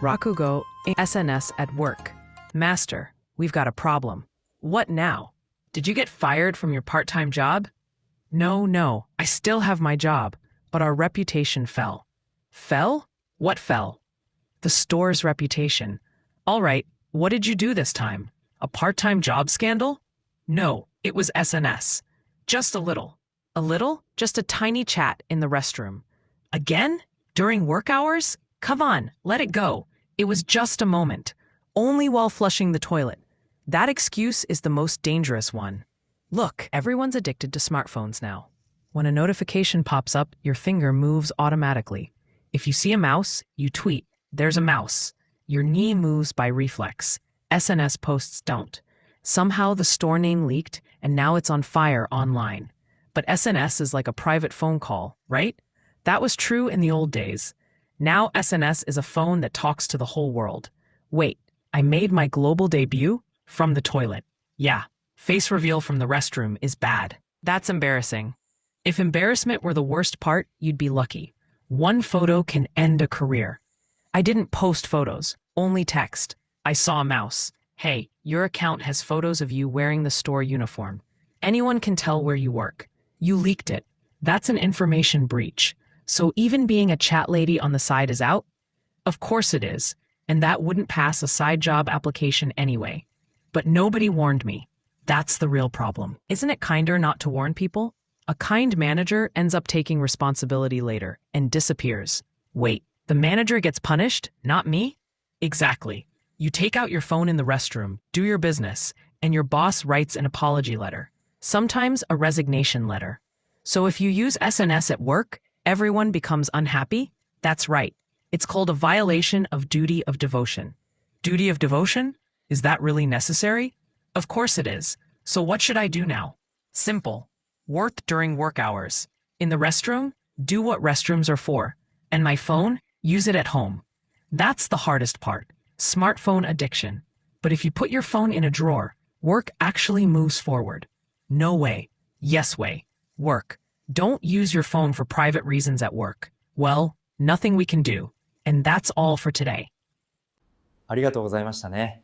Rakugo, SNS at work. Master, we've got a problem. What now? Did you get fired from your part-time job? No, I still have my job, but our reputation fell. Fell? What fell? The store's reputation. All right, what did you do this time? A part-time job scandal? No, it was SNS. Just a little. A little? Just a tiny chat in the restroom. Again? During work hours? Come on, let it go. It was just a moment. Only while flushing the toilet. That excuse is the most dangerous one. Look, everyone's addicted to smartphones now. When a notification pops up, your finger moves automatically. If you see a mouse, you tweet, "There's a mouse." Your knee moves by reflex. SNS posts don't. Somehow the store name leaked, and now it's on fire online. But SNS is like a private phone call, right? That was true in the old days. Now SNS is a phone that talks to the whole world. Wait, I made my global debut? From the toilet. Yeah, face reveal from the restroom is bad. That's embarrassing. If embarrassment were the worst part, you'd be lucky. One photo can end a career. I didn't post photos, only text. I saw a mouse. Hey, your account has photos of you wearing the store uniform. Anyone can tell where you work. You leaked it. That's an information breach. So even being a chat lady on the side is out? Of course it is, and that wouldn't pass a side job application anyway. But nobody warned me. That's the real problem. Isn't it kinder not to warn people? A kind manager ends up taking responsibility later and disappears. Wait, the manager gets punished, not me? Exactly. You take out your phone in the restroom, do your business, and your boss writes an apology letter. Sometimes a resignation letter. So if you use SNS at work, everyone becomes unhappy? That's right. It's called a violation of duty of devotion. Duty of devotion? Is that really necessary? Of course it is. So what should I do now? Simple. Work during work hours. In the restroom, do what restrooms are for. And my phone, use it at home. That's the hardest part. Smartphone addiction. But if you put your phone in a drawer, work actually moves forward. No way. Yes way. Work. Don't use your phone for private reasons at work. Well, nothing we can do. And that's all for today. ありがとうございましたね。